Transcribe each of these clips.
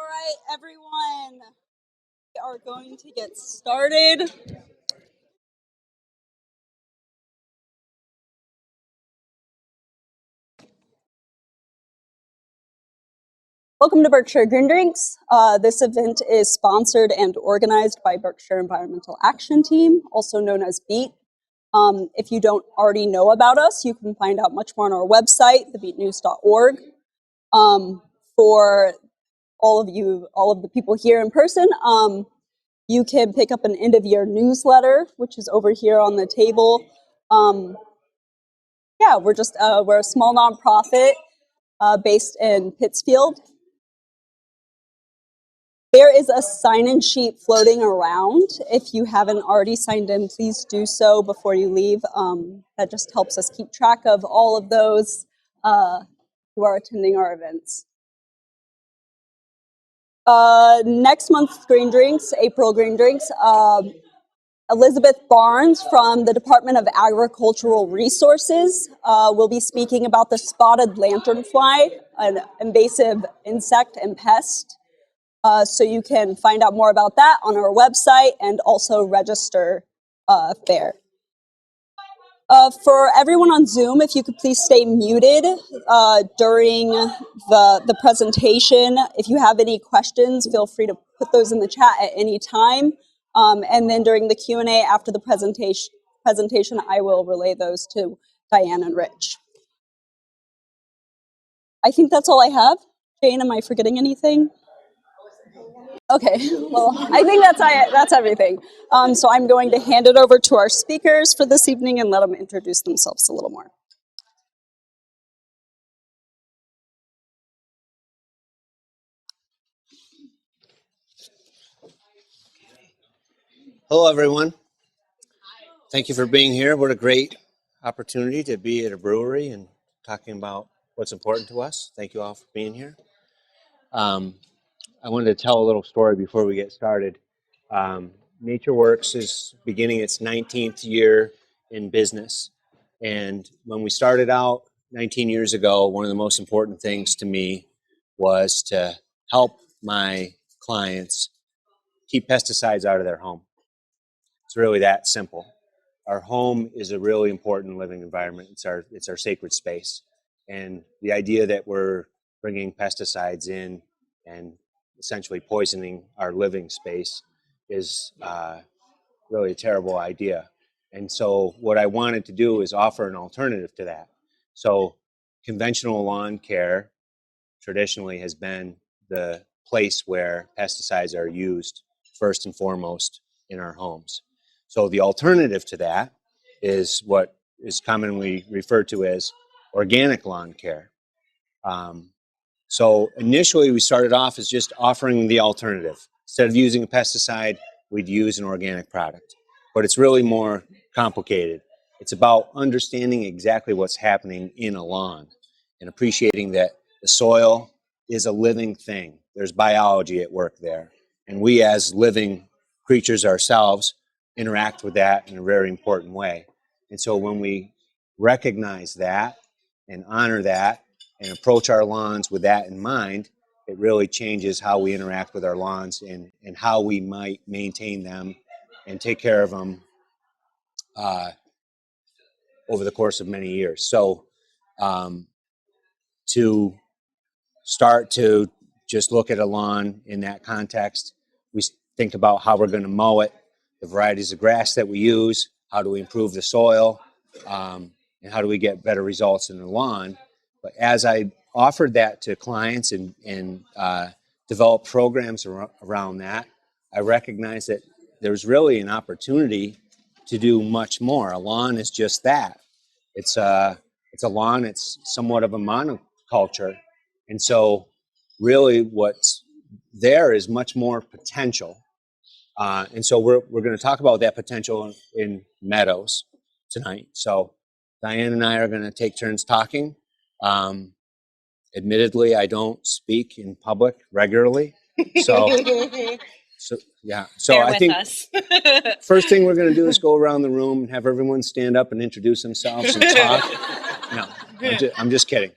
right, everyone, we are going to get started. Welcome to Berkshire Green Drinks. This event is sponsored and organized by Berkshire Environmental Action Team, also known as BEAT. If you don't already know about us, you can find out much more on our website, thebeatnews.org. For all of the people here in person, you can pick up an end-of-year newsletter, which is over here on the table. We're a small nonprofit based in Pittsfield. There is a sign-in sheet floating around. If you haven't already signed in, please do so before you leave. That just helps us keep track of all of those who are attending our events. Next month's Green Drinks, April Green Drinks, Elizabeth Barnes from the Department of Agricultural Resources will be speaking about the spotted lanternfly, an invasive insect and pest. So you can find out more about that on our website and also register there. For everyone on Zoom, if you could please stay muted during the presentation. If you have any questions, feel free to put those in the chat at any time. And then during the Q&A after the presentation, I will relay those to Diane and Rich. I think that's all I have. Jane, am I forgetting anything? Okay, well, I think that's everything. So I'm going to hand it over to our speakers for this evening and let them introduce themselves a little more. Hello, everyone. Thank you for being here. What a great opportunity to be at a brewery and talking about what's important to us. Thank you all for being here. I wanted to tell a little story before we get started. NatureWorks is beginning its 19th year in business. And when we started out 19 years ago, one of the most important things to me was to help my clients keep pesticides out of their home. It's really that simple. Our home is a really important living environment. It's our sacred space. And the idea that we're bringing pesticides in and essentially poisoning our living space is really a terrible idea. And so what I wanted to do is offer an alternative to that. So conventional lawn care traditionally has been the place where pesticides are used first and foremost in our homes. So the alternative to that is what is commonly referred to as organic lawn care. So initially we started off as just offering the alternative. Instead of using a pesticide, we'd use an organic product. But it's really more complicated. It's about understanding exactly what's happening in a lawn and appreciating that the soil is a living thing. There's biology at work there. And we as living creatures ourselves interact with that in a very important way. And so when we recognize that and honor that and approach our lawns with that in mind, it really changes how we interact with our lawns and how we might maintain them and take care of them over the course of many years. So to start to just look at a lawn in that context, we think about how we're going to mow it, the varieties of grass that we use, how do we improve the soil, and how do we get better results in the lawn. But as I offered that to clients and developed programs around that, I recognized that there's really an opportunity to do much more. A lawn is just that. It's a lawn. It's somewhat of a monoculture. And so really what's there is much more potential. And so we're going to talk about that potential in meadows tonight. So Diane and I are going to take turns talking. Admittedly, I don't speak in public regularly. So yeah. So I think first thing we're going to do is go around the room and have everyone stand up and introduce themselves and talk. No, I'm just kidding.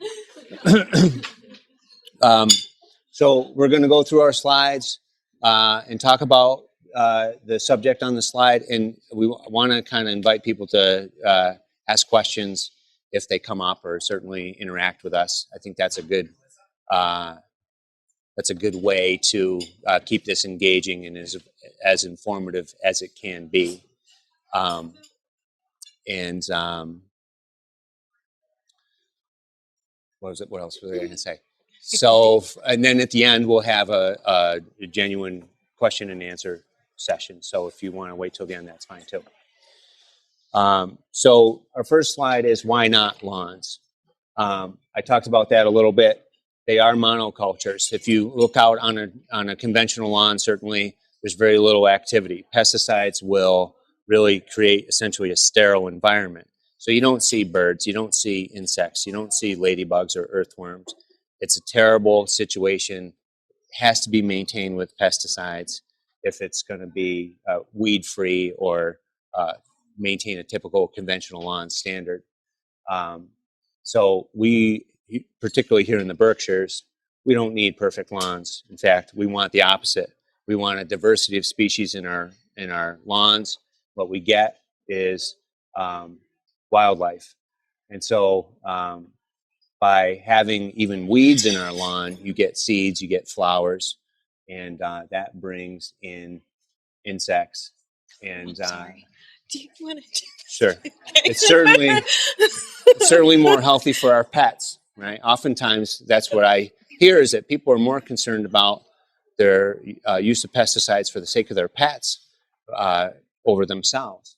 So we're going to go through our slides and talk about the subject on the slide, and we want to kind of invite people to ask questions if they come up, or certainly interact with us. I think that's a good way to keep this engaging and as informative as it can be. What else was I going to say? So, and then at the end, we'll have a genuine question and answer session. So if you want to wait till the end, that's fine too. So our first slide is why not lawns? I talked about that a little bit. They are monocultures. If you look out on a conventional lawn, certainly there's very little activity. Pesticides will really create essentially a sterile environment. So you don't see birds, you don't see insects, you don't see ladybugs or earthworms. It's a terrible situation. It has to be maintained with pesticides if it's going to be weed-free or maintain a typical conventional lawn standard. So we, particularly here in the Berkshires, we don't need perfect lawns. In fact, we want the opposite. We want a diversity of species in our lawns. What we get is wildlife. And so by having even weeds in our lawn, you get seeds, you get flowers, and that brings in insects. And do you want to? Sure, it's certainly more healthy for our pets, right? Oftentimes, that's what I hear, is that people are more concerned about their use of pesticides for the sake of their pets over themselves.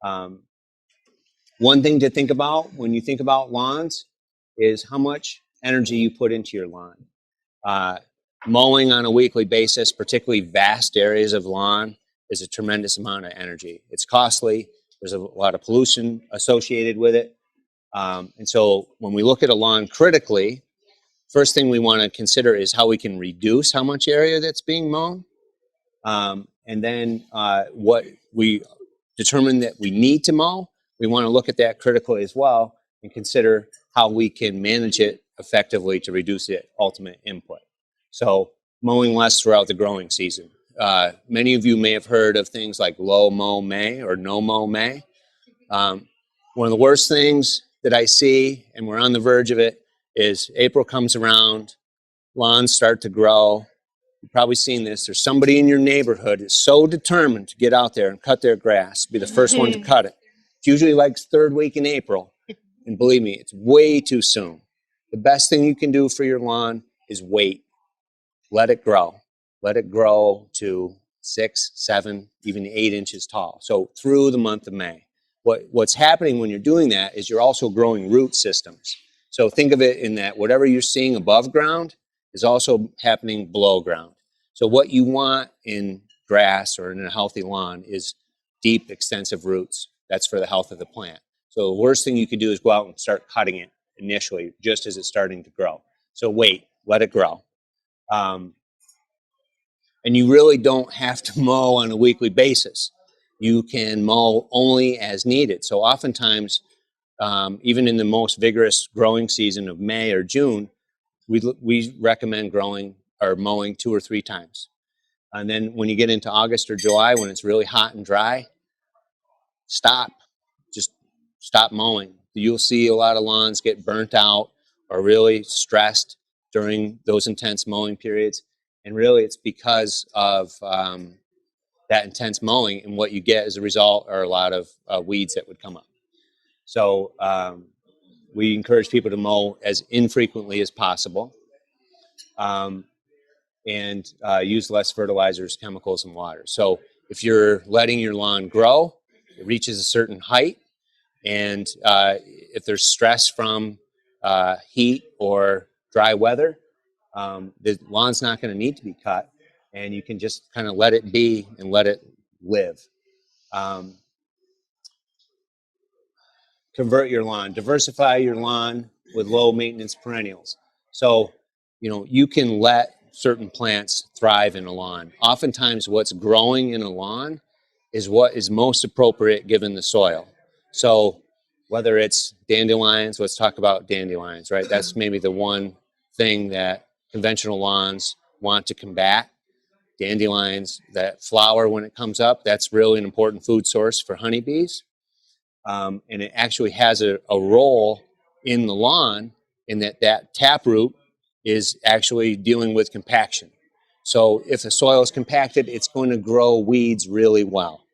One thing to think about when you think about lawns is how much energy you put into your lawn. Mowing on a weekly basis, particularly vast areas of lawn, is a tremendous amount of energy. It's costly. There's a lot of pollution associated with it. And so when we look at a lawn critically, first thing we want to consider is how we can reduce how much area that's being mown. And then what we determine that we need to mow, we want to look at that critically as well and consider how we can manage it effectively to reduce the ultimate input. So mowing less throughout the growing season. Many of you may have heard of things like low mow May or no mow May. One of the worst things that I see, and we're on the verge of it, is April comes around, lawns start to grow. You've probably seen this. There's somebody in your neighborhood is so determined to get out there and cut their grass, be the first one to cut it. It's usually like third week in April. And believe me, it's way too soon. The best thing you can do for your lawn is wait. Let it grow. Let it grow to 6, 7, even 8 inches tall. So through the month of May. What's happening when you're doing that is you're also growing root systems. So think of it in that whatever you're seeing above ground is also happening below ground. So what you want in grass or in a healthy lawn is deep, extensive roots. That's for the health of the plant. So the worst thing you could do is go out and start cutting it initially, just as it's starting to grow. So wait, let it grow. And you really don't have to mow on a weekly basis. You can mow only as needed. So oftentimes, even in the most vigorous growing season of May or June, we recommend growing or mowing 2 or 3 times. And then when you get into August or July, when it's really hot and dry, stop. Just stop mowing. You'll see a lot of lawns get burnt out or really stressed during those intense mowing periods. And really it's because of that intense mowing, and what you get as a result are a lot of weeds that would come up. So we encourage people to mow as infrequently as possible, and use less fertilizers, chemicals, and water. So if you're letting your lawn grow, it reaches a certain height, and if there's stress from heat or dry weather, the lawn's not going to need to be cut, and you can just kind of let it be and let it live. Convert your lawn, diversify your lawn with low maintenance perennials. So, you can let certain plants thrive in a lawn. Oftentimes what's growing in a lawn is what is most appropriate given the soil. So whether it's dandelions, let's talk about dandelions, right? That's maybe the one thing that conventional lawns want to combat. Dandelions, that flower when it comes up, that's really an important food source for honeybees. And it actually has a role in the lawn in that taproot is actually dealing with compaction. So if the soil is compacted, it's going to grow weeds really well.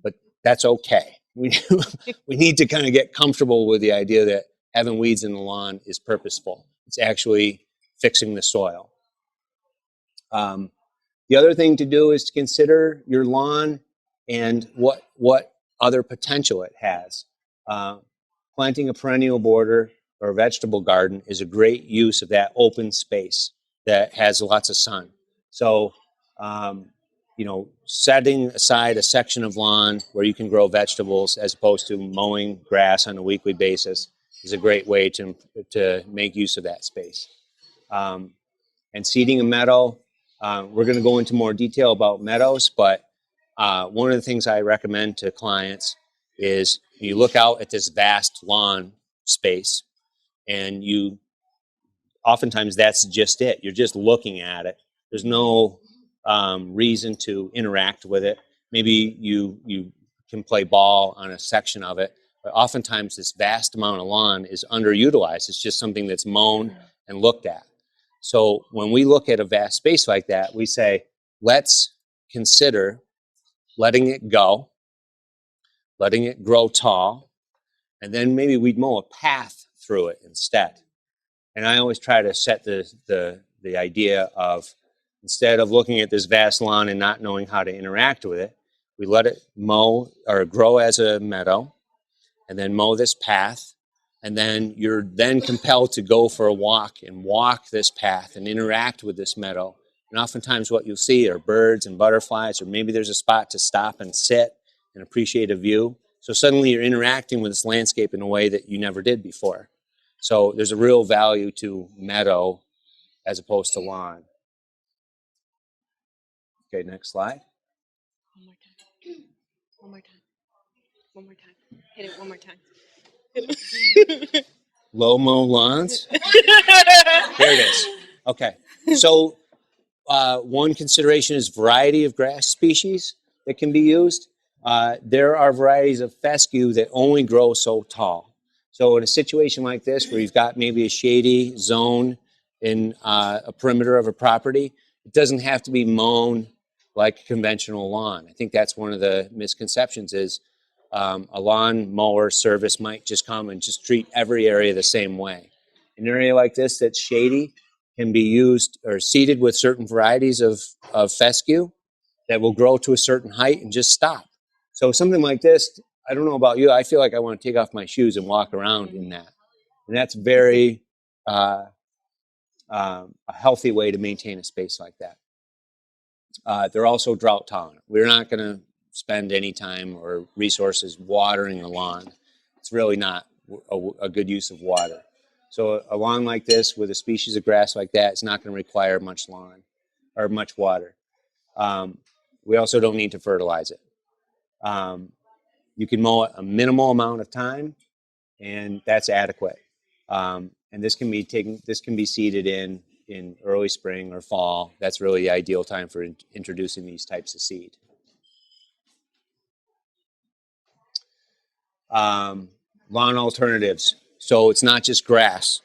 But that's okay. We need to kind of get comfortable with the idea that having weeds in the lawn is purposeful. It's actually fixing the soil. The other thing to do is to consider your lawn and what other potential it has. Planting a perennial border or a vegetable garden is a great use of that open space that has lots of sun. So, setting aside a section of lawn where you can grow vegetables as opposed to mowing grass on a weekly basis is a great way to make use of that space. And seeding a meadow, we're going to go into more detail about meadows, but one of the things I recommend to clients is you look out at this vast lawn space, and oftentimes that's just it. You're just looking at it. There's no reason to interact with it. Maybe you can play ball on a section of it, but oftentimes this vast amount of lawn is underutilized. It's just something that's mown and looked at. So when we look at a vast space like that, we say, let's consider letting it go, letting it grow tall, and then maybe we'd mow a path through it instead. And I always try to set the idea of, instead of looking at this vast lawn and not knowing how to interact with it, we let it mow or grow as a meadow, and then mow this path. And then you're then compelled to go for a walk and walk this path and interact with this meadow. And oftentimes what you'll see are birds and butterflies, or maybe there's a spot to stop and sit and appreciate a view. So suddenly you're interacting with this landscape in a way that you never did before. So there's a real value to meadow as opposed to lawn. Okay, next slide. One more time. One more time. One more time. Hit it one more time. Low mow lawns. There it is. Okay. So one consideration is variety of grass species that can be used. There are varieties of fescue that only grow so tall. So in a situation like this, where you've got maybe a shady zone in a perimeter of a property, it doesn't have to be mown like a conventional lawn. I think that's one of the misconceptions is a lawn mower service might just come and just treat every area the same way. An area like this that's shady can be used or seeded with certain varieties of fescue that will grow to a certain height and just stop. So something like this, I don't know about you, I feel like I want to take off my shoes and walk around in that. And that's very a healthy way to maintain a space like that. They're also drought tolerant. We're not going to spend any time or resources watering the lawn. It's really not a good use of water. So a lawn like this with a species of grass like that is not going to require much lawn or much water. We also don't need to fertilize it. You can mow it a minimal amount of time, and that's adequate. And this can be seeded in early spring or fall. That's really the ideal time for introducing these types of seed. Lawn alternatives. So it's not just grass.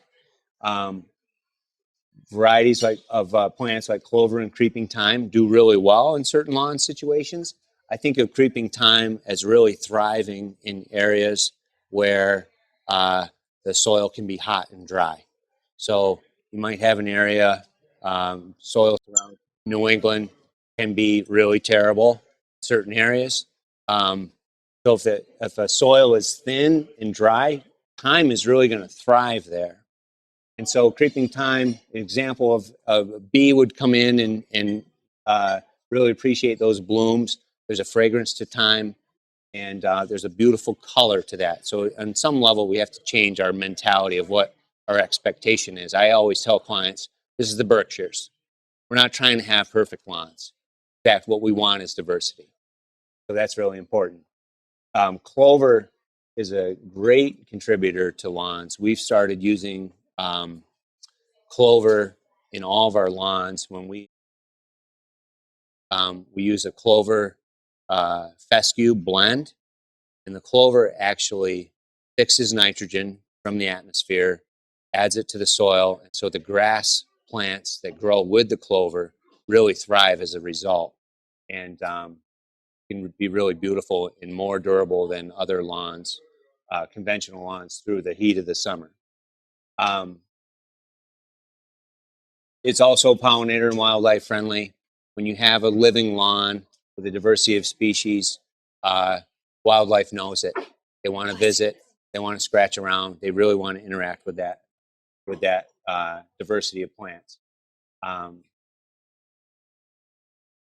Varieties of plants like clover and creeping thyme do really well in certain lawn situations. I think of creeping thyme as really thriving in areas where the soil can be hot and dry. So you might have an area, soil around New England can be really terrible in certain areas. So if a soil is thin and dry, thyme is really going to thrive there. And so creeping thyme, an example of a bee would come in and really appreciate those blooms. There's a fragrance to thyme, and there's a beautiful color to that. So on some level, we have to change our mentality of what our expectation is. I always tell clients, this is the Berkshires. We're not trying to have perfect lawns. In fact, what we want is diversity. So that's really important. Clover is a great contributor to lawns. We've started using clover in all of our lawns, when we use a clover fescue blend, and the clover actually fixes nitrogen from the atmosphere, adds it to the soil, and so the grass plants that grow with the clover really thrive as a result, and can be really beautiful and more durable than other lawns, conventional lawns, through the heat of the summer. It's also pollinator and wildlife friendly. When you have a living lawn with a diversity of species, wildlife knows it. They want to visit. They want to scratch around. They really want to interact with that diversity of plants. Yeah.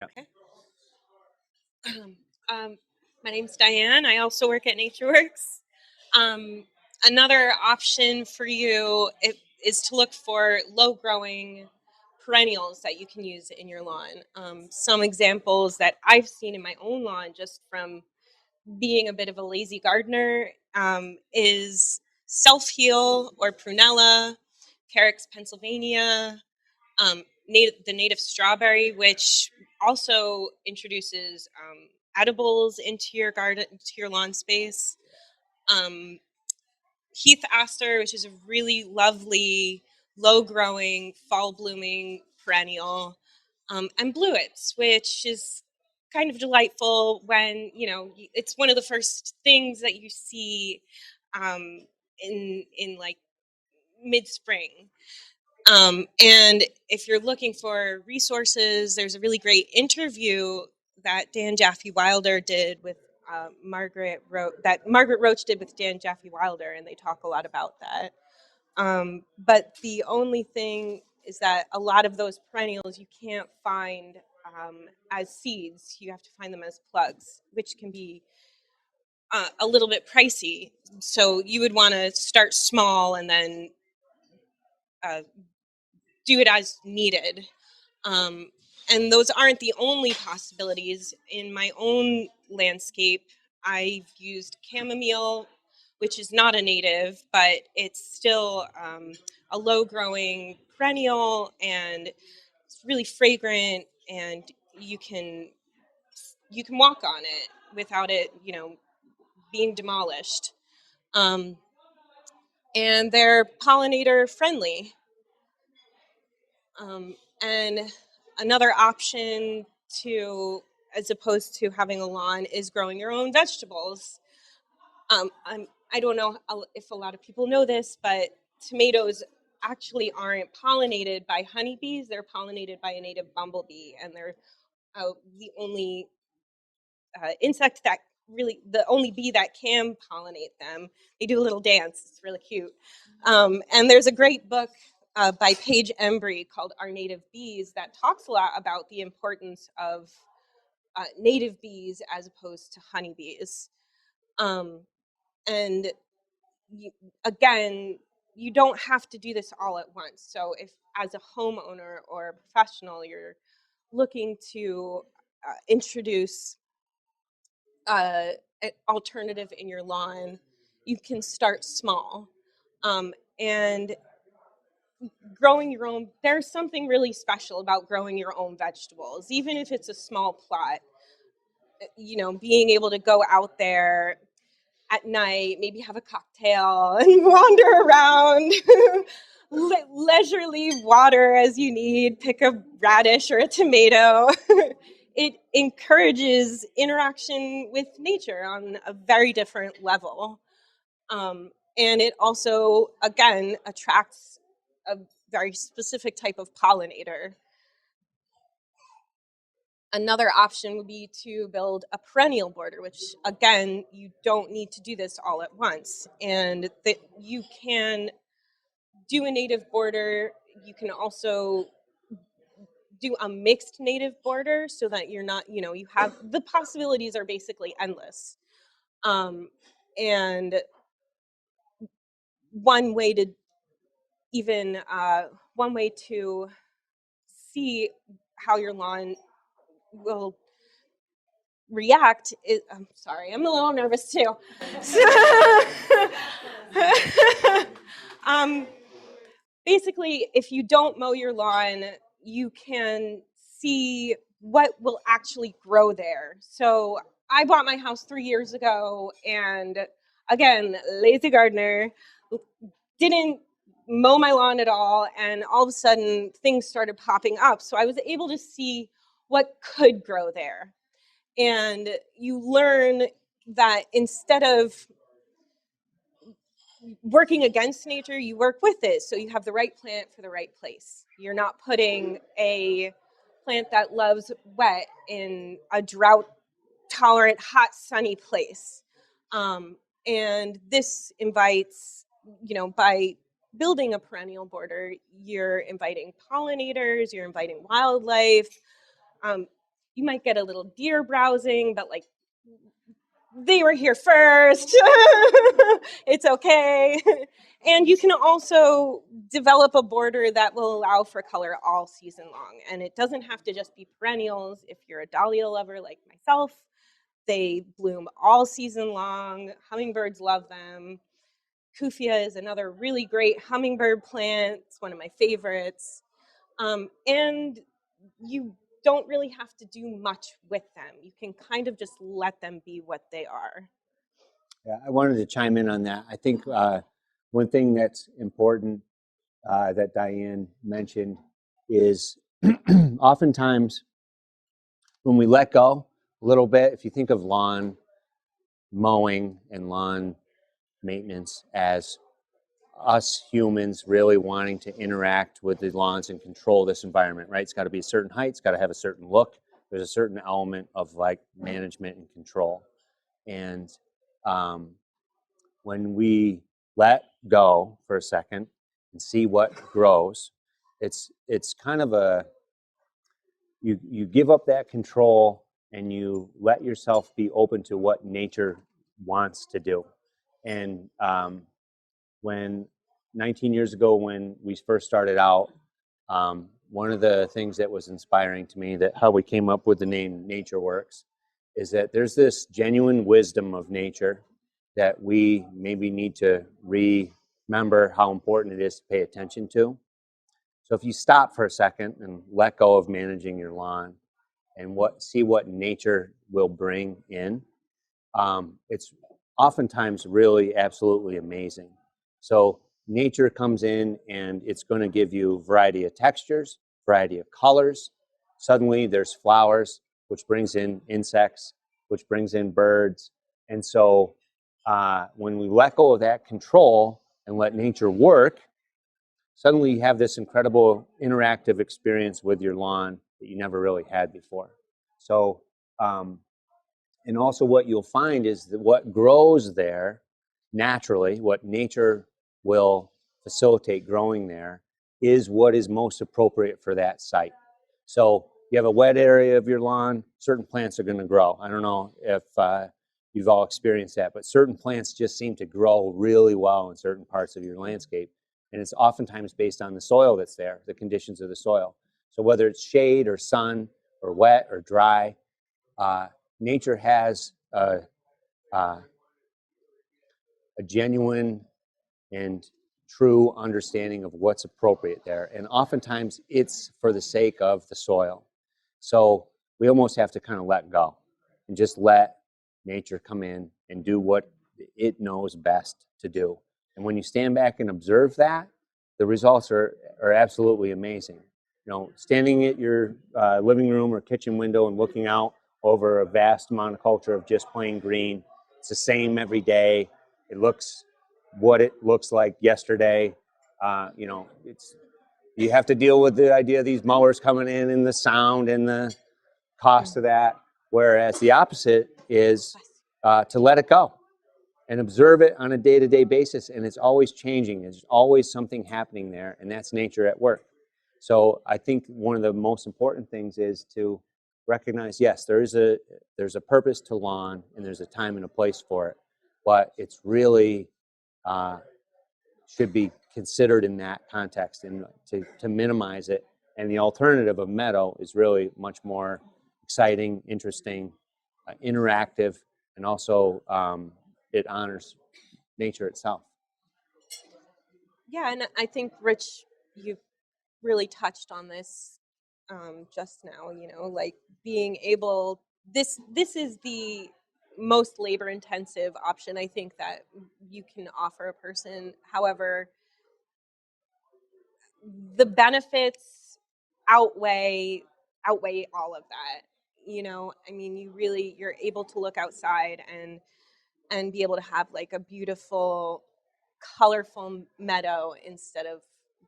Okay. My name's Diane. I also work at NatureWorks. Another option for you is to look for low-growing perennials that you can use in your lawn. Some examples that I've seen in my own lawn, just from being a bit of a lazy gardener, is self-heal or prunella, Carex Pennsylvania, the native strawberry, which also introduces edibles into your garden, to your lawn space. Heath aster, which is a really lovely, low-growing, fall-blooming perennial, and bluets, which is kind of delightful when, it's one of the first things that you see in like mid-spring. And if you're looking for resources, there's a really great interview that Dan Jaffe Wilder did with Margaret Roach did with Dan Jaffe Wilder, and they talk a lot about that. But the only thing is that a lot of those perennials you can't find as seeds. You have to find them as plugs, which can be a little bit pricey. So you would want to start small and then do it as needed. And those aren't the only possibilities. In my own landscape, I've used chamomile, which is not a native, but it's still a low-growing perennial, and it's really fragrant, and you can walk on it without it, being demolished. And they're pollinator-friendly. And another option as opposed to having a lawn, is growing your own vegetables. I don't know if a lot of people know this, but tomatoes actually aren't pollinated by honeybees. They're pollinated by a native bumblebee, and they're the only insect that the only bee that can pollinate them. They do a little dance. It's really cute. And there's a great book by Paige Embry called Our Native Bees that talks a lot about the importance of native bees as opposed to honeybees. And again, you don't have to do this all at once. So if, as a homeowner or a professional, you're looking to introduce an alternative in your lawn, you can start small. And growing your own, there's something really special about growing your own vegetables, even if it's a small plot. Being able to go out there at night, maybe have a cocktail and wander around, leisurely water as you need, pick a radish or a tomato. It encourages interaction with nature on a very different level. And it also, again, attracts a very specific type of pollinator. Another option would be to build a perennial border, which, again, you don't need to do this all at once. And that you can do a native border. You can also do a mixed native border so that you're not, you have, the possibilities are basically endless. And one way to see how your lawn will react is, I'm sorry, I'm a little nervous too. basically, if you don't mow your lawn, you can see what will actually grow there. So I bought my house 3 years ago, and again, lazy gardener, didn't mow my lawn at all, and all of a sudden things started popping up. So I was able to see what could grow there. And you learn that instead of working against nature, you work with it. So you have the right plant for the right place. You're not putting a plant that loves wet in a drought tolerant, hot, sunny place. And this invites, by building a perennial border, you're inviting pollinators, you're inviting wildlife. You might get a little deer browsing, but like, they were here first. It's okay. And you can also develop a border that will allow for color all season long. And it doesn't have to just be perennials. If you're a dahlia lover like myself, they bloom all season long. Hummingbirds love them. Kufia is another really great hummingbird plant. It's one of my favorites. And you don't really have to do much with them. You can kind of just let them be what they are. Yeah, I wanted to chime in on that. I think one thing that's important that Diane mentioned is oftentimes when we let go a little bit, if you think of lawn mowing and lawn maintenance as us humans really wanting to interact with the lawns and control this environment, right? It's got to be a certain height, it's got to have a certain look. There's a certain element of like management and control. And when we let go for a second and see what grows, it's kind of a, you give up that control and you let yourself be open to what nature wants to do. And when 19 years ago, when we first started out, one of the things that was inspiring to me, that how we came up with the name Nature Works, is that there's this genuine wisdom of nature that we maybe need to remember how important it is to pay attention to. So if you stop for a second and let go of managing your lawn and see what nature will bring in, it's oftentimes really absolutely amazing. So nature comes in and it's going to give you a variety of textures, variety of colors. Suddenly there's flowers, which brings in insects, which brings in birds. And so when we let go of that control and let nature work, suddenly you have this incredible interactive experience with your lawn that you never really had before. So, and also what you'll find is that what grows there naturally, what nature will facilitate growing there, is what is most appropriate for that site. So you have a wet area of your lawn, certain plants are going to grow. I don't know if you've all experienced that, but certain plants just seem to grow really well in certain parts of your landscape. And it's oftentimes based on the soil that's there, the conditions of the soil. So whether it's shade or sun or wet or dry, nature has a genuine and true understanding of what's appropriate there. And oftentimes it's for the sake of the soil. So we almost have to kind of let go and just let nature come in and do what it knows best to do. And when you stand back and observe that, the results are absolutely amazing. You know, standing at your living room or kitchen window and looking out over a vast monoculture of just plain green, it's the same every day. It looks what it looks like yesterday. You know, you have to deal with the idea of these mowers coming in and the sound and the cost of that. Whereas the opposite is to let it go and observe it on a day-to-day basis. And it's always changing. There's always something happening there, and that's nature at work. So I think one of the most important things is to recognize, yes, there's a purpose to lawn and there's a time and a place for it, but it's really should be considered in that context and to minimize it. And the alternative of meadow is really much more exciting, interesting, interactive, and also it honors nature itself. Yeah, and I think Rich you really touched on this just now, like being able, this is the most labor intensive option I think that you can offer a person. However, the benefits outweigh all of that. I mean, you're able to look outside and be able to have like a beautiful, colorful meadow instead of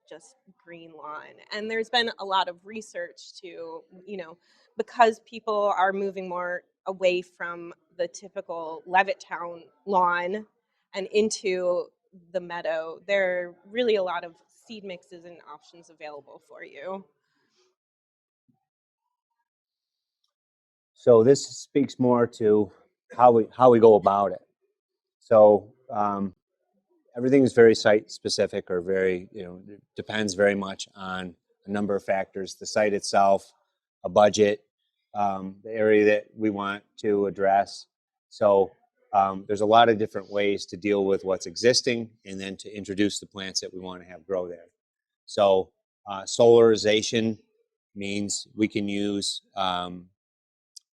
just green lawn. And there's been a lot of research to, because people are moving more away from the typical Levittown lawn and into the meadow, there are really a lot of seed mixes and options available for you. So this speaks more to how we go about it. So everything is very site specific, or very, it depends very much on a number of factors: the site itself, a budget, the area that we want to address. So there's a lot of different ways to deal with what's existing and then to introduce the plants that we want to have grow there. So solarization means we can use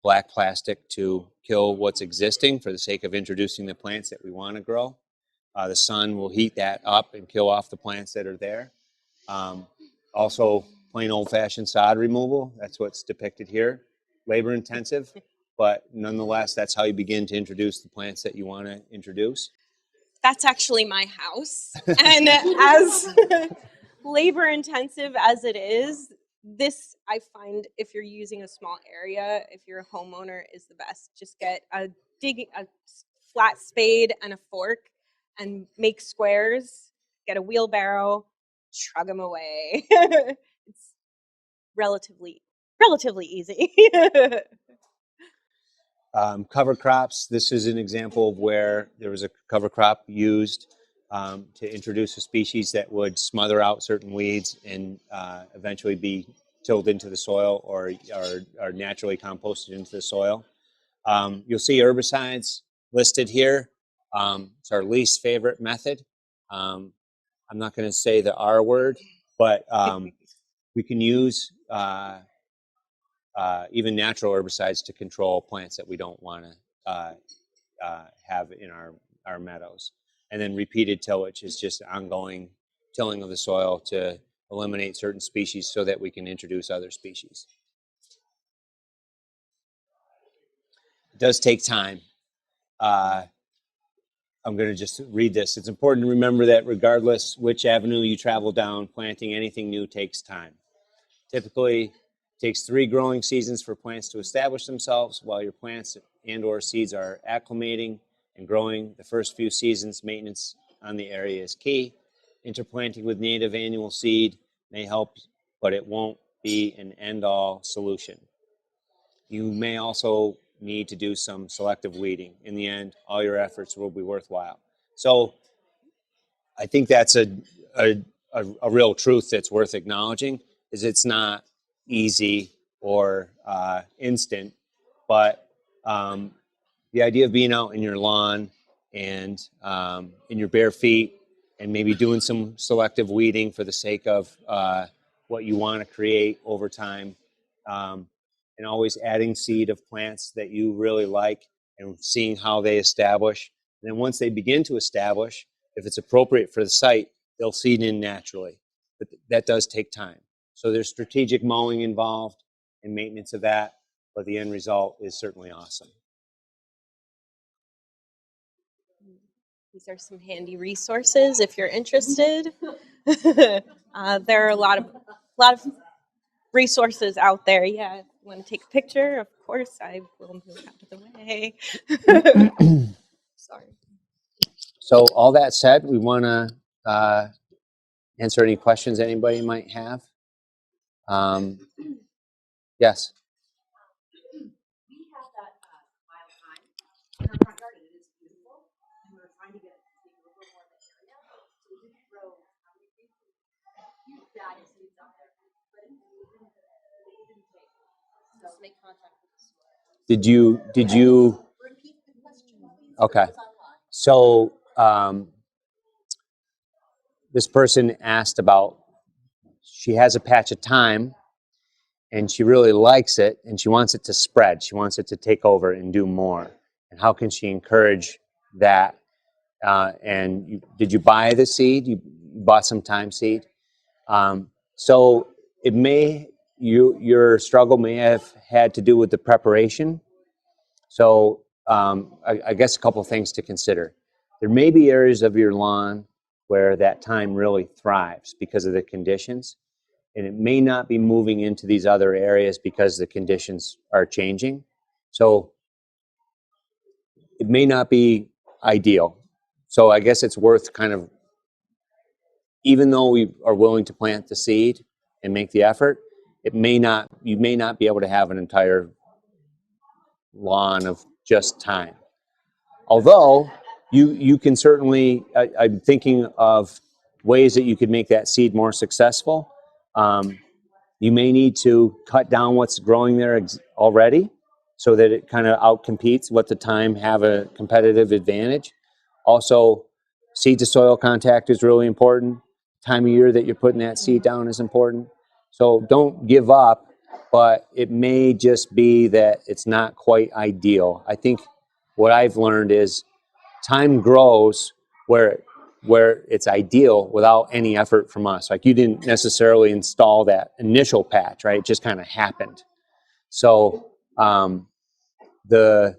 black plastic to kill what's existing for the sake of introducing the plants that we want to grow. The sun will heat that up and kill off the plants that are there. Also, plain old-fashioned sod removal. That's what's depicted here. Labor intensive, but nonetheless, that's how you begin to introduce the plants that you want to introduce. That's actually my house. And as labor intensive as it is, this, I find, if you're using a small area, if you're a homeowner, is the best. Just get a flat spade and a fork and make squares, get a wheelbarrow, shrug them away. It's relatively easy. Cover crops. This is an example of where there was a cover crop used to introduce a species that would smother out certain weeds and eventually be tilled into the soil or naturally composted into the soil. You'll see herbicides listed here. It's our least favorite method. I'm not going to say the R word, but we can use even natural herbicides to control plants that we don't want to have in our meadows. And then repeated tillage is just ongoing tilling of the soil to eliminate certain species so that we can introduce other species. It does take time. I'm going to just read this. It's important to remember that regardless which avenue you travel down, planting anything new takes time. Typically, it takes 3 growing seasons for plants to establish themselves. While your plants and or seeds are acclimating and growing, the first few seasons, maintenance on the area is key. Interplanting with native annual seed may help, but it won't be an end-all solution. You may also need to do some selective weeding. In the end, all your efforts will be worthwhile. So I think that's a real truth that's worth acknowledging, is it's not easy or instant, but the idea of being out in your lawn and in your bare feet and maybe doing some selective weeding for the sake of what you want to create over time, and always adding seed of plants that you really like and seeing how they establish. And then once they begin to establish, if it's appropriate for the site, they'll seed in naturally. But that does take time. So there's strategic mowing involved and maintenance of that, but the end result is certainly awesome. These are some handy resources if you're interested. There are a lot of resources out there. Yeah, if you want to take a picture, of course, I will move out of the way. Sorry. So all that said, we want to answer any questions anybody might have. Yes. We have that wild thyme in our front yard, and it is beautiful. And we were trying to get it to take a little more of the area. So we didn't grow huge bag of seeds out there, but it didn't take. So make contact with the soil. Did you? Repeat the question, please. Okay. So this person asked about she has a patch of thyme and she really likes it and she wants it to spread. She wants it to take over and do more. And how can she encourage that? Did you buy the seed? You bought some thyme seed. So it may, your struggle may have had to do with the preparation. So I guess a couple of things to consider. There may be areas of your lawn where that thyme really thrives because of the conditions, and it may not be moving into these other areas because the conditions are changing. So it may not be ideal. So I guess it's worth kind of, even though we are willing to plant the seed and make the effort, you may not be able to have an entire lawn of just thyme. Although you can certainly, I'm thinking of ways that you could make that seed more successful. You may need to cut down what's growing there already so that it kind of outcompetes, let the thyme have a competitive advantage. Also, seed to soil contact is really important. Time of year that you're putting that seed down is important. So don't give up, but it may just be that it's not quite ideal. I think what I've learned is thyme grows where it's ideal without any effort from us. Like, you didn't necessarily install that initial patch, right? It just kind of happened. So the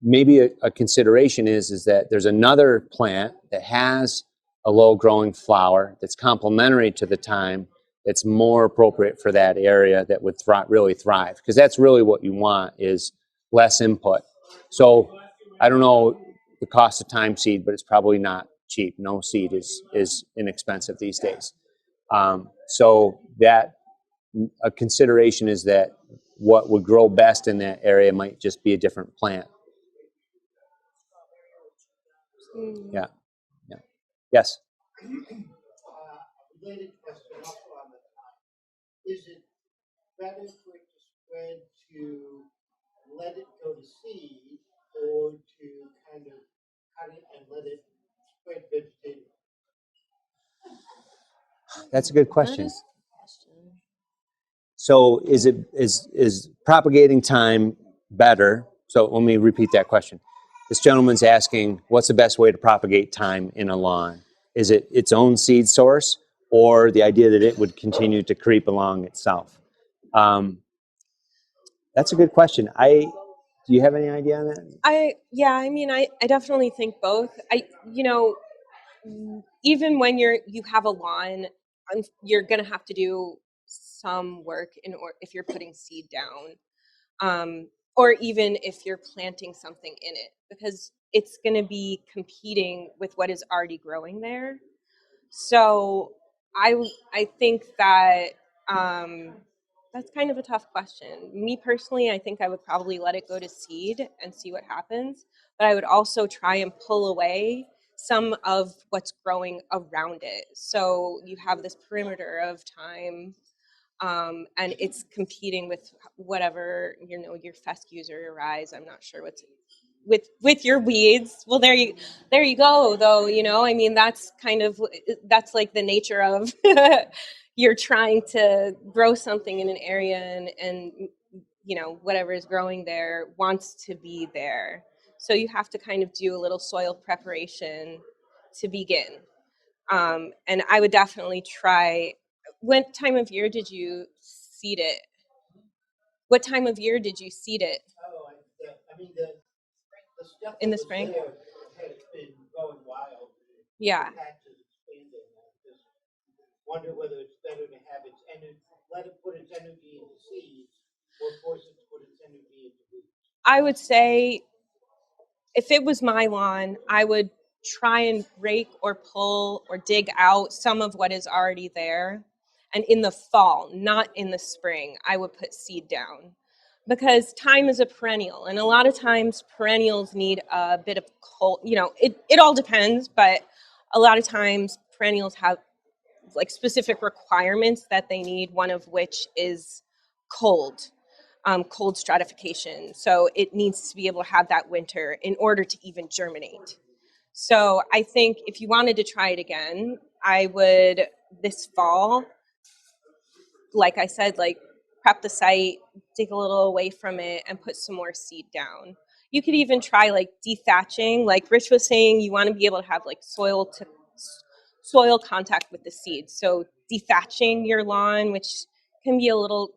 maybe a consideration is that there's another plant that has a low growing flower that's complementary to the thyme, that's more appropriate for that area, that would really thrive, because that's really what you want, is less input. So I don't know the cost of thyme seed, but it's probably not cheap. No seed is inexpensive these days. So that a consideration is that what would grow best in that area might just be a different plant. Yeah. Yeah. Yes. Related question also on the time. Is it better for it to spread to let it go to seed, or to kind of cut it and let it spread vegetatively? That's a good question. So is propagating thyme better? So let me repeat that question. This gentleman's asking, what's the best way to propagate thyme in a lawn? Is it its own seed source, or the idea that it would continue to creep along itself? That's a good question. Do you have any idea on that? I definitely think both. Even when you have a lawn, you're gonna have to do some work if you're putting seed down, or even if you're planting something in it, because it's gonna be competing with what is already growing there. So I think that that's kind of a tough question. Me personally, I think I would probably let it go to seed and see what happens, but I would also try and pull away some of what's growing around it. So you have this perimeter of thyme, and it's competing with whatever, your fescues or your rye. I'm not sure what's with your weeds. Well, there you go, though. That's like the nature of you're trying to grow something in an area, and whatever is growing there wants to be there. So you have to kind of do a little soil preparation to begin. And I would definitely try. What time of year did you seed it? What time of year did you seed it? Oh, the stuff In the that was spring? there has been going wild. Yeah. The patch is expanding. I just wonder whether it's better to have its energy, let it put its energy into seeds, or force it to put its energy into roots. I would say if it was my lawn, I would try and rake or pull or dig out some of what is already there. And in the fall, not in the spring, I would put seed down, because thyme is a perennial. And a lot of times perennials need a bit of cold, it all depends, but a lot of times perennials have like specific requirements that they need, one of which is cold. Cold stratification. So it needs to be able to have that winter in order to even germinate. So I think if you wanted to try it again, I would this fall like I said, like prep the site, dig a little away from it, and put some more seed down. You could even try like dethatching. Like Rich was saying, you want to be able to have like soil contact with the seed. So dethatching your lawn, which can be a little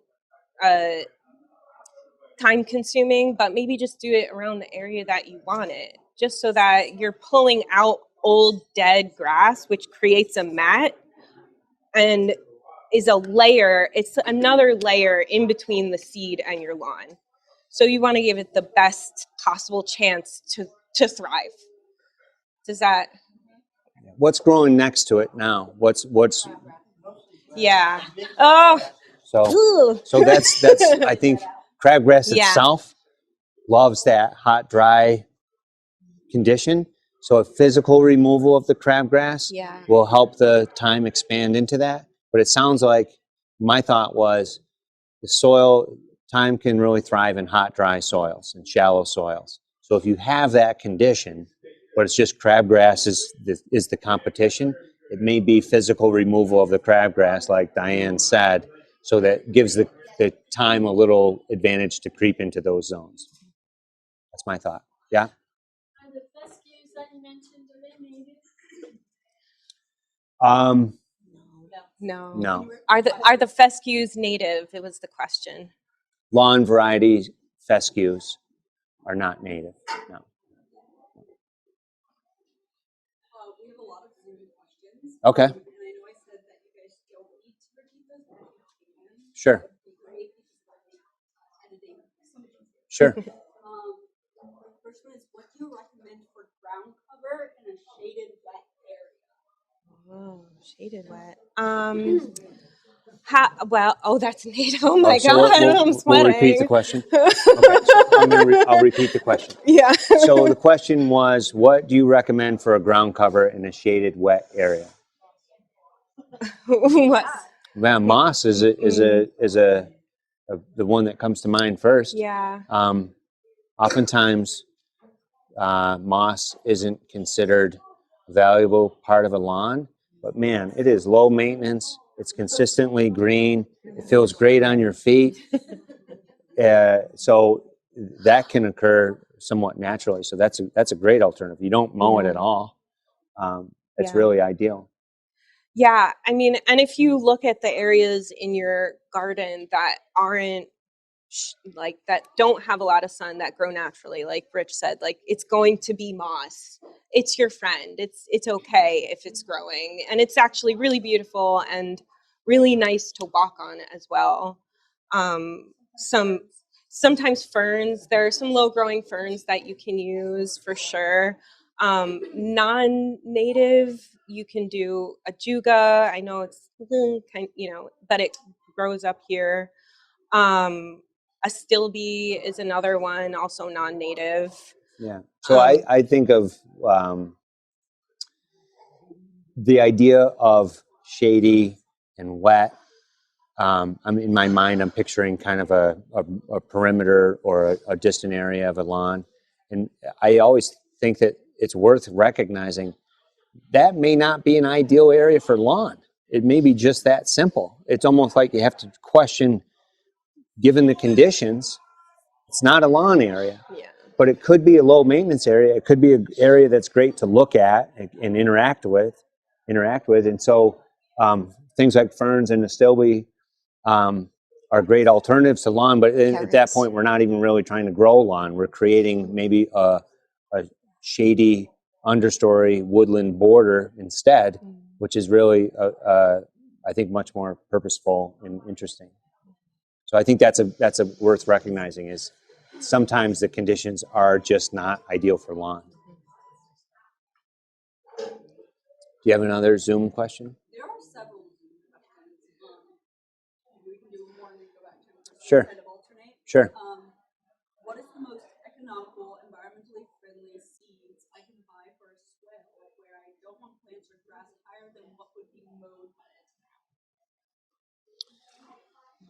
time consuming, but maybe just do it around the area that you want it, just so that you're pulling out old dead grass, which creates a mat and is a layer. It's another layer in between the seed and your lawn. So you want to give it the best possible chance to thrive. Does that? What's growing next to it now? What's Yeah. Oh. so that's I think crabgrass Yeah. itself loves that hot, dry condition. So a physical removal of the crabgrass Yeah. will help the thyme expand into that. But it sounds like my thought was the soil, thyme can really thrive in hot, dry soils and shallow soils. So if you have that condition, but it's just crabgrass is the competition, it may be physical removal of the crabgrass, like Diane said, so that gives the thyme a little advantage to creep into those zones. That's my thought. Yeah? Are the fescues that you mentioned, are they native? No. No. Are the fescues native? It was the question. Lawn variety fescues are not native. No. We have a lot of Zoom questions. Okay. And I know I said that you guys don't need to repeat this, but if you can, Sure. that would be great because we're editing so much. Sure. The first one is, what do you recommend for ground cover in a shaded wet area? Oh, shaded wet. That's native. Oh my So God, I'm we'll sweating. repeat the question. Okay, so I'll repeat the question. Yeah. So the question was, what do you recommend for a ground cover in a shaded, wet area? What? Well, moss is the one that comes to mind first. Yeah. Oftentimes, moss isn't considered a valuable part of a lawn, but man, it is low maintenance. It's consistently green. It feels great on your feet. So that can occur somewhat naturally. So that's a great alternative. You don't mow it at all. It's really ideal. Yeah, I mean, and if you look at the areas in your garden that aren't like that don't have a lot of sun, that grow naturally, like Rich said, like it's going to be moss. It's your friend. It's okay if it's growing, and it's actually really beautiful and really nice to walk on as well. Sometimes ferns. There are some low growing ferns that you can use for sure. Non-native, you can do a juga. I know it's kind, but it grows up here. A stilby is another one, also non-native. Yeah. So I think of the idea of shady and wet. I'm in my mind, I'm picturing kind of a perimeter or a distant area of a lawn. And I always think that it's worth recognizing that may not be an ideal area for lawn. It may be just that simple. It's almost like you have to question, given the conditions, it's not a lawn area. Yeah. But it could be a low maintenance area. It could be an area that's great to look at and interact with. And so things like ferns and astilbe are great alternatives to lawn. But at that point, we're not even really trying to grow lawn. We're creating maybe a shady understory woodland border instead, which is really, I think, much more purposeful and interesting. So I think that's a worth recognizing, is sometimes the conditions are just not ideal for lawn. Do you have another Zoom question? There are several Zoom questions. We can do one more and then go back to it. Sure. Kind of alternate. Sure. What is the most economical, environmentally friendly seeds I can buy for a swale where I don't want plants or grass higher than what would be mowed by a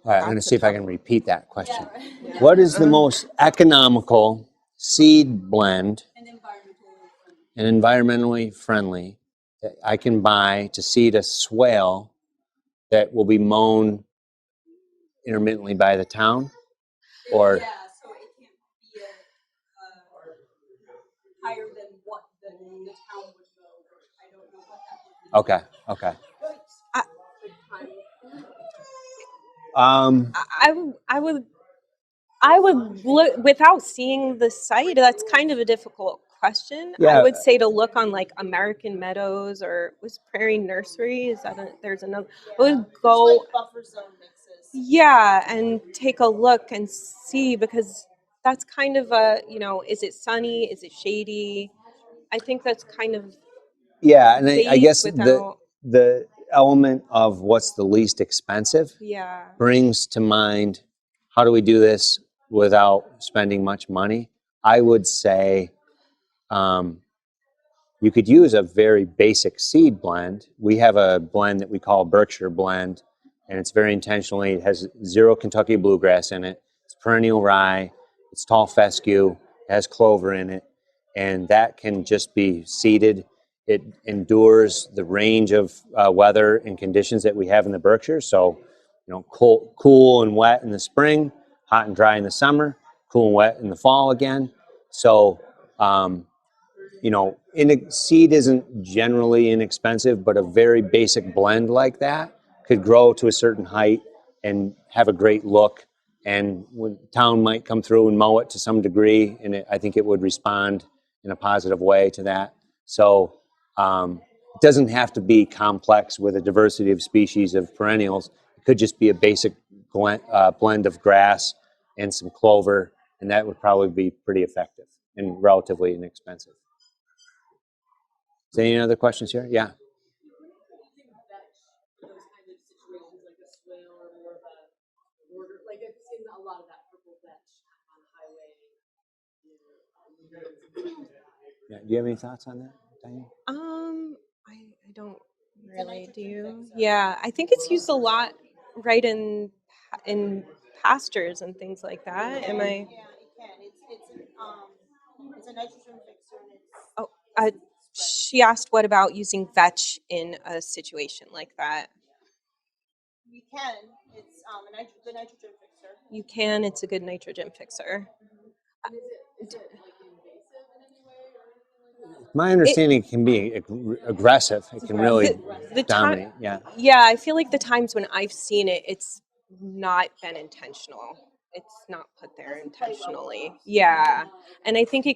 All right, I'm going to see if I can repeat that question. Yeah, right. What is the most economical seed blend and environmentally friendly that I can buy to seed a swale that will be mown intermittently by the town, or Yeah, so it can't be higher than what the town would go. I don't know what that would be. okay. I, Um, I would look without seeing the site. That's kind of a difficult question. I yeah, would say to look on like American Meadows or was Prairie Nursery. There's another. I would go. Like buffer zone mixes. Yeah, and take a look and see because that's kind of is it sunny? Is it shady? I think that's kind of yeah, and I safe guess without. the element of what's the least expensive Yeah. brings to mind, how do we do this without spending much money? I would say you could use a very basic seed blend. We have a blend that we call Berkshire blend, and it's very intentionally, it has 0 Kentucky bluegrass in it. It's perennial rye, it's tall fescue, it has clover in it, and that can just be seeded. It endures the range of weather and conditions that we have in the Berkshire. So, cool and wet in the spring, hot and dry in the summer, cool and wet in the fall again. So, seed isn't generally inexpensive, but a very basic blend like that could grow to a certain height and have a great look. And when town might come through and mow it to some degree, and I think it would respond in a positive way to that. So it doesn't have to be complex with a diversity of species of perennials. It could just be a basic blend of grass and some clover, and that would probably be pretty effective and relatively inexpensive. Is there any other questions here? Yeah. Those kind of situations, like a swale or more of a border, like I've seen a lot of that purple vetch on the highway. Yeah. Do you have any thoughts on that, Diane? I don't really do. Yeah, I think it's used a lot right in pastures and things like that. Am I? Yeah, it can. It's a nitrogen fixer, and it's Oh, she asked, what about using vetch in a situation like that? you can. It's good nitrogen fixer. You can. It's a good nitrogen fixer. Is it like invasive in any way or anything like that? My understanding can be aggressive. It can really The dominate. time, Yeah. yeah, I feel like the times when I've seen it, it's not been intentional. It's not put there intentionally. Yeah, and I think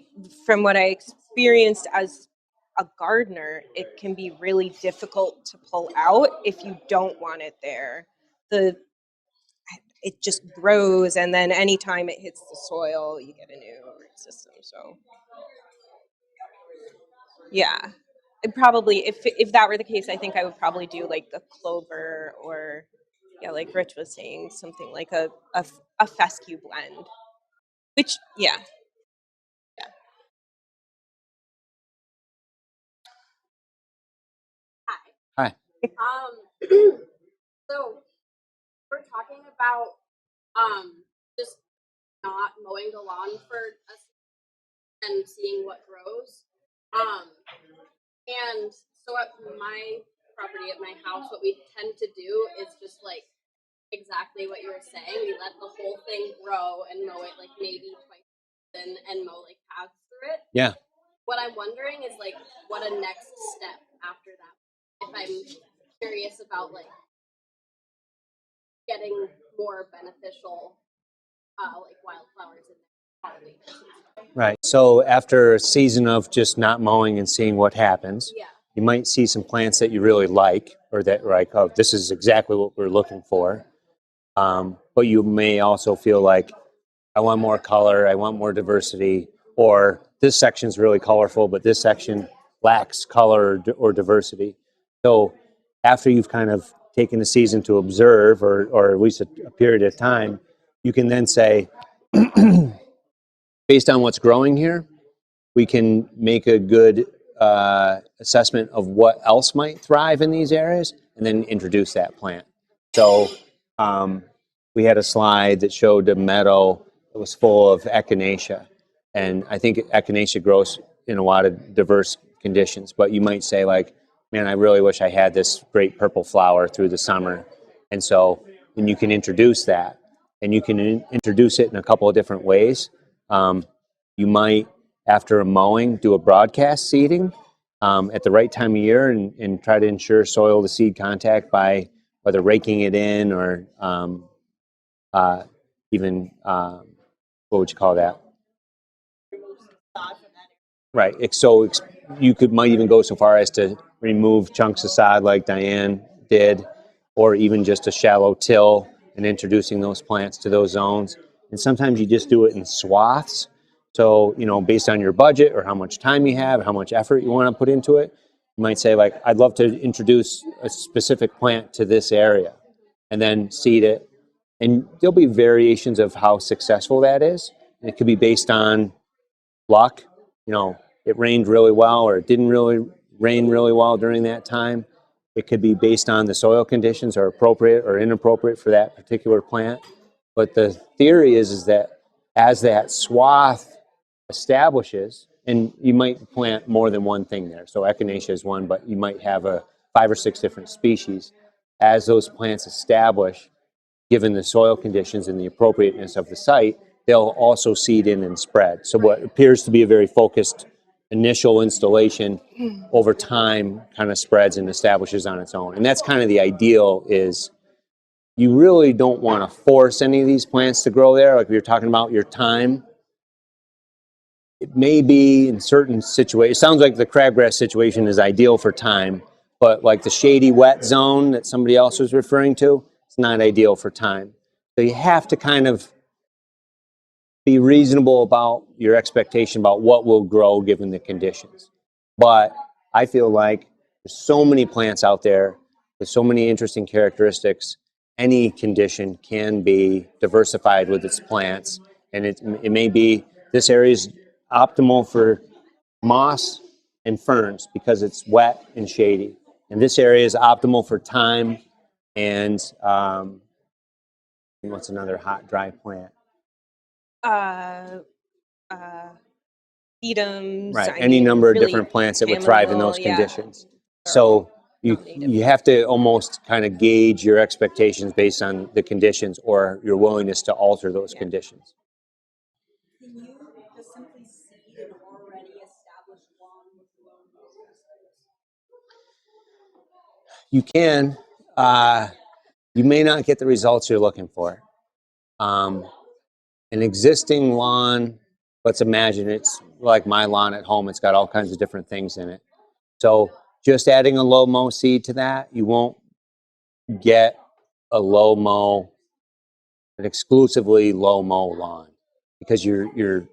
from what I experienced as a gardener, it can be really difficult to pull out if you don't want it there. It just grows, and then anytime it hits the soil, you get a new root system. So yeah, it probably if that were the case, I think I would probably do like a clover or like Rich was saying, something like a fescue blend. Which yeah. Hi. So we're talking about just not mowing the lawn for us and seeing what grows. And so at my property, at my house, what we tend to do is just like exactly what you were saying. We let the whole thing grow and mow it like maybe twice and mow like paths through it. Yeah. What I'm wondering is like what a next step after that. If I'm curious about like getting more beneficial like wildflowers and pollinators. Right. So after a season of just not mowing and seeing what happens, Yeah. you might see some plants that you really like, or that like, oh, this is exactly what we're looking for. But you may also feel like, I want more color, I want more diversity, or this section's really colorful, but this section lacks color or diversity. So after you've kind of taken a season to observe, or at least a period of time, you can then say, based on what's growing here, we can make a good assessment of what else might thrive in these areas, and then introduce that plant. So we had a slide that showed a meadow that was full of echinacea, and I think echinacea grows in a lot of diverse conditions. But you might say, like, man, I really wish I had this great purple flower through the summer, and so then you can introduce that. and you can introduce it in a couple of different ways. You might, after a mowing, do a broadcast seeding at the right time of year and try to ensure soil to seed contact by whether raking it in or even, what would you call that? Right. So you might even go so far as to remove chunks of sod like Diane did, or even just a shallow till and introducing those plants to those zones. And sometimes you just do it in swaths. So, based on your budget or how much time you have, how much effort you want to put into it, you might say, like, I'd love to introduce a specific plant to this area and then seed it. And there'll be variations of how successful that is. And it could be based on luck. It rained really well or it didn't really rain really well during that time. It could be based on the soil conditions are appropriate or inappropriate for that particular plant. But the theory is that as that swath establishes, and you might plant more than one thing there. So echinacea is one, but you might have 5 or 6 different species. As those plants establish, given the soil conditions and the appropriateness of the site, they'll also seed in and spread. So what appears to be a very focused initial installation over time kind of spreads and establishes on its own. And that's kind of the ideal. Is you really don't want to force any of these plants to grow there. Like we were talking about your time. It may be in certain situations. It sounds like the crabgrass situation is ideal for time, but like the shady wet zone that somebody else was referring to, it's not ideal for time. So you have to kind of be reasonable about your expectation about what will grow given the conditions. But I feel like there's so many plants out there with so many interesting characteristics. Any condition can be diversified with its plants, and it may be this area is optimal for moss and ferns because it's wet and shady, and this area is optimal for thyme and what's another hot dry plant? Sedums. Right, any number of really different plants that would thrive in those chamomile, yeah. conditions. So you have to almost kind of gauge your expectations based on the conditions or your willingness to alter those conditions. Can you just simply seed an already established lawn with low mowers? You can. You may not get the results you're looking for. An existing lawn, let's imagine it's like my lawn at home. It's got all kinds of different things in it. So just adding a low mow seed to that, you won't get a low mow, an exclusively low mow lawn, because you're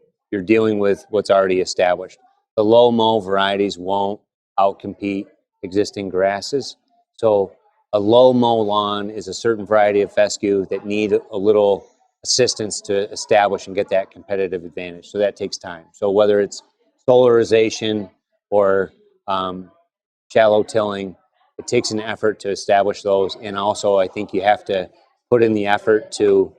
dealing with what's already established. The low mow varieties won't outcompete existing grasses. So a low mow lawn is a certain variety of fescue that need a little assistance to establish and get that competitive advantage. So that takes time. So whether it's solarization or shallow tilling, it takes an effort to establish those. And also, I think you have to put in the effort to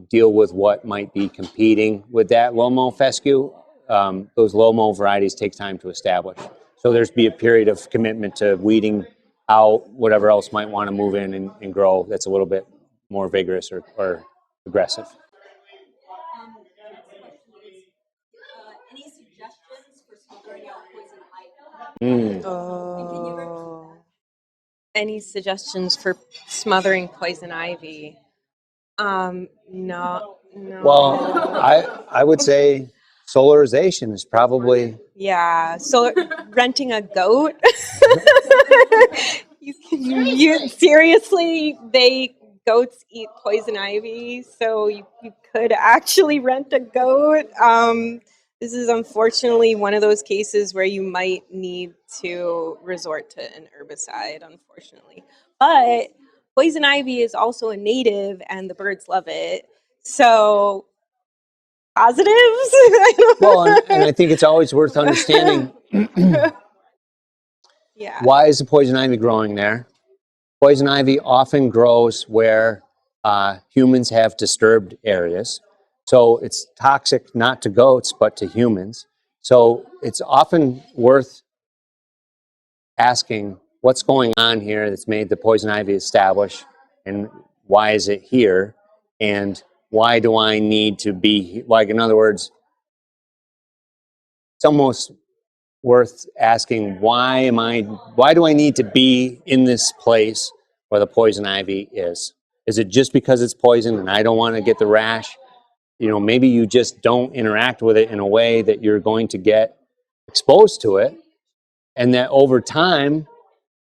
deal with what might be competing with that low mow fescue. Those low mow varieties take time to establish. So there's be a period of commitment to weeding out whatever else might want to move in and grow that's a little bit more vigorous or aggressive. The next question is, any suggestions for smothering out poison ivy? And can you repeat that? Any suggestions for smothering poison ivy? No. Well, I would say solarization is probably. Yeah. So renting a goat. you seriously, goats eat poison ivy, so you could actually rent a goat. This is unfortunately one of those cases where you might need to resort to an herbicide, unfortunately. But poison ivy is also a native and the birds love it. So positives? Well, and I think it's always worth understanding Yeah. why is the poison ivy growing there? Poison ivy often grows where humans have disturbed areas. So it's toxic not to goats, but to humans. So it's often worth asking what's going on here that's made the poison ivy establish and why is it here? And why do I need to be, like, in other words, it's almost worth asking, why do I need to be in this place where the poison ivy is? Is it just because it's poison and I don't want to get the rash? You know, maybe you just don't interact with it in a way that you're going to get exposed to it, and that over time,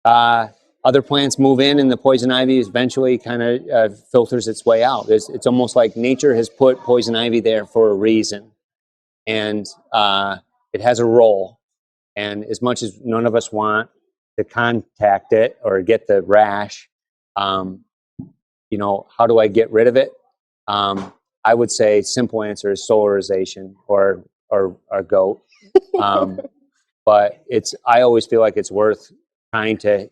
other plants move in and the poison ivy eventually kind of filters its way out. It's almost like nature has put poison ivy there for a reason, and it has a role. And as much as none of us want to contact it or get the rash, you know, how do I get rid of it? I would say simple answer is solarization or a goat. But I always feel like it's worth trying to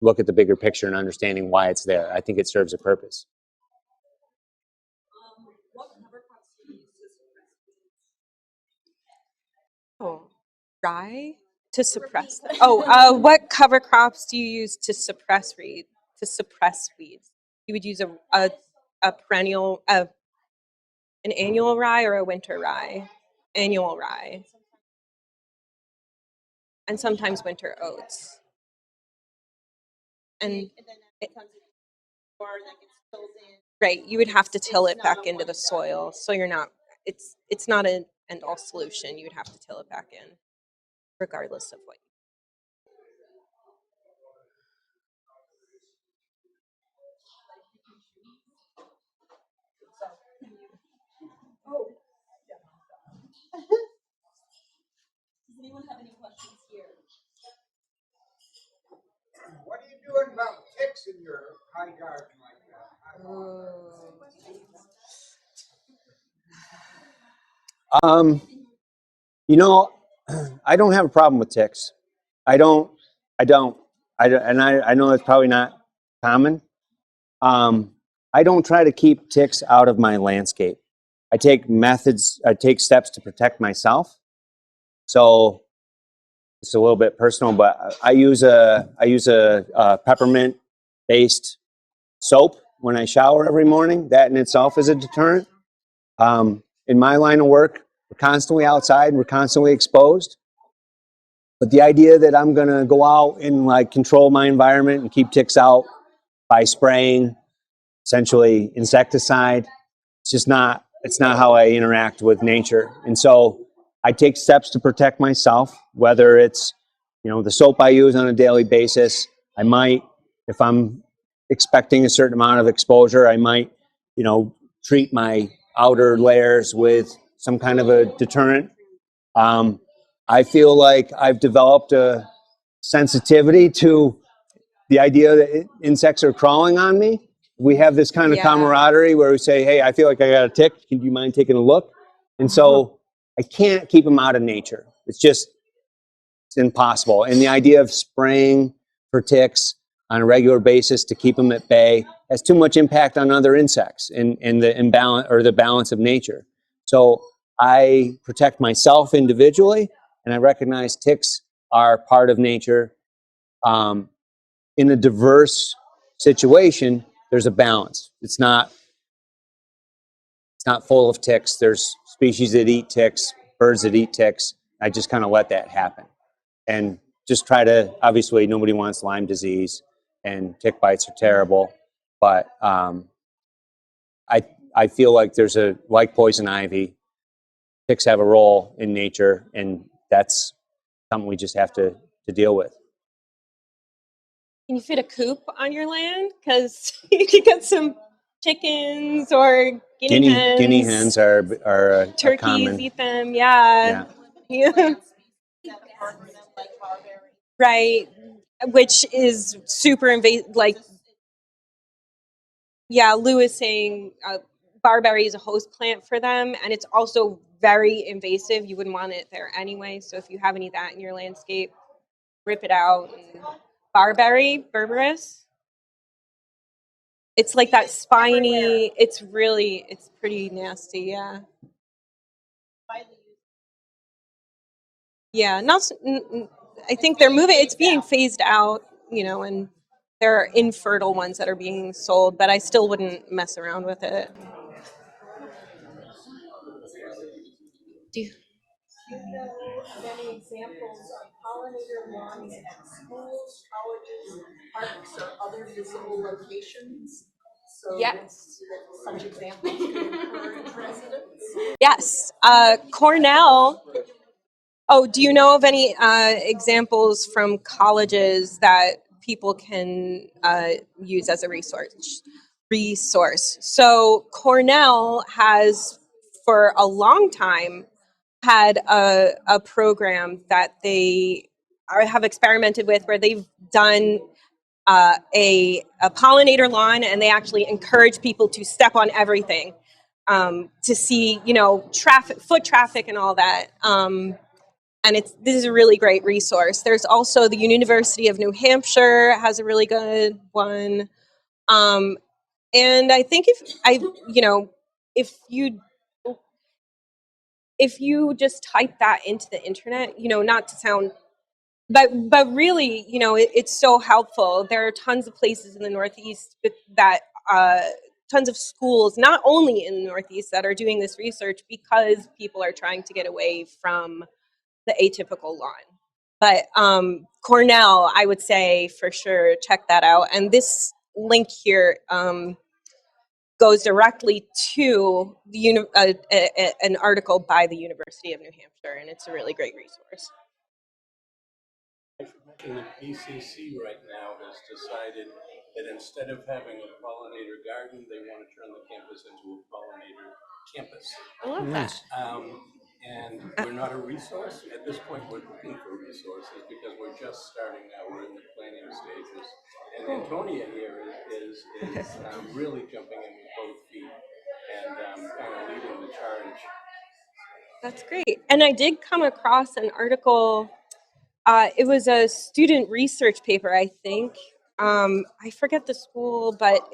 look at the bigger picture and understanding why it's there. I think it serves a purpose. Oh, rye to suppress them. Oh, what cover crops do you use to suppress weeds? You would use a perennial, an annual rye or a winter rye? Annual rye. And sometimes winter oats. And And then it becomes or that gets filled in. right, you would have to till it It's not back a into the one-shot. soil. So you're not, it's not an end all solution. You would have to till it back in, regardless of what. Does anyone have any questions here? What are you doing about ticks in your high garden like that? You know, I don't have a problem with ticks. I don't, and I know that's probably not common. I don't try to keep ticks out of my landscape. I take steps to protect myself. So it's a little bit personal, but I use a peppermint based soap when I shower every morning. That in itself is a deterrent. In my line of work, we're constantly outside, we're constantly exposed. But the idea that I'm going to go out and like control my environment and keep ticks out by spraying essentially insecticide, it's not how I interact with nature. And so I take steps to protect myself, whether it's, you know, the soap I use on a daily basis. I might, if I'm expecting a certain amount of exposure, I might, you know, treat my outer layers with some kind of a deterrent. I feel like I've developed a sensitivity to the idea that insects are crawling on me. We have this kind of camaraderie where we say, hey, I feel like I got a tick. Do you mind taking a look? And so I can't keep them out of nature. It's impossible. And the idea of spraying for ticks on a regular basis to keep them at bay has too much impact on other insects and the imbalance or the balance of nature. So I protect myself individually, and I recognize ticks are part of nature. In a diverse situation, there's a balance. It's not full of ticks. There's species that eat ticks, birds that eat ticks. I just kind of let that happen. And just try to, obviously, nobody wants Lyme disease, and tick bites are terrible. But I feel like like poison ivy, ticks have a role in nature, and that's something we just have to deal with. Can you fit a coop on your land? Because you could get some chickens or guinea hens. Guinea hens are turkeys common. Eat them. Yeah. Right. Which is super invasive. Like, yeah, Lou is saying barberry is a host plant for them, and it's also very invasive. You wouldn't want it there anyway. So if you have any of that in your landscape, rip it out. And berberis. It's like that spiny. It's pretty nasty. Yeah. Yeah. I think they're moving. It's being phased out, you know, and there are infertile ones that are being sold, but I still wouldn't mess around with it. Do you- Do you know of any examples of pollinator lawns at schools, colleges, parks, or other visible locations? So Yes. that such examples can encourage residents? Yes. Cornell. Oh, do you know of any examples from colleges that people can use as a resource? So Cornell has, for a long time, had a program that they have experimented with, where they've done a pollinator lawn, and they actually encourage people to step on everything, to see, traffic, foot traffic, and all that. And this is a really great resource. There's also the University of New Hampshire has a really good one. And I think if you if you just type that into the internet, not to sound, but really, it's so helpful. There are tons of places in the Northeast that tons of schools, not only in the Northeast, that are doing this research because people are trying to get away from the atypical lawn. But Cornell, I would say for sure, check that out. And this link here goes directly to an article by the University of New Hampshire, and it's a really great resource. And the BCC right now has decided that instead of having a pollinator garden, they want to turn the campus into a pollinator campus. I love Nice. that. And we're not a resource. At this point, we're looking for resources because we're just starting now. We're in the planning stages. And Antonia here is really jumping in with both feet and kind of leading the charge. That's great. And I did come across an article. It was a student research paper, I think. I forget the school, but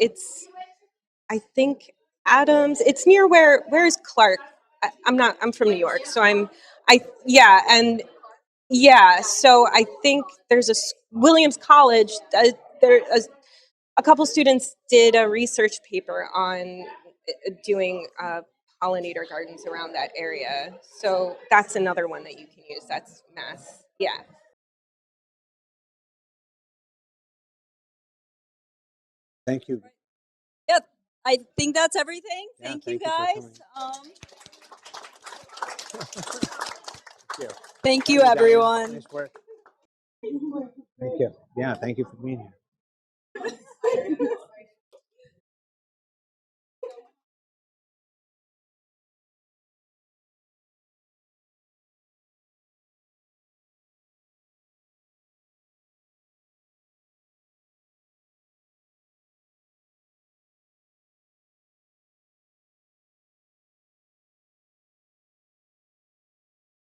I think Adams. It's near where's Clark? I'm from New York, so so I think there's Williams College. A couple students did a research paper on doing pollinator gardens around that area. So that's another one that you can use. That's Mass. Yeah. Thank you. Yeah, I think that's everything. Yeah, Thank you thank you for guys. Yeah. Thank you, Diane. everyone. Nice work. Thank you. Yeah, thank you for being here.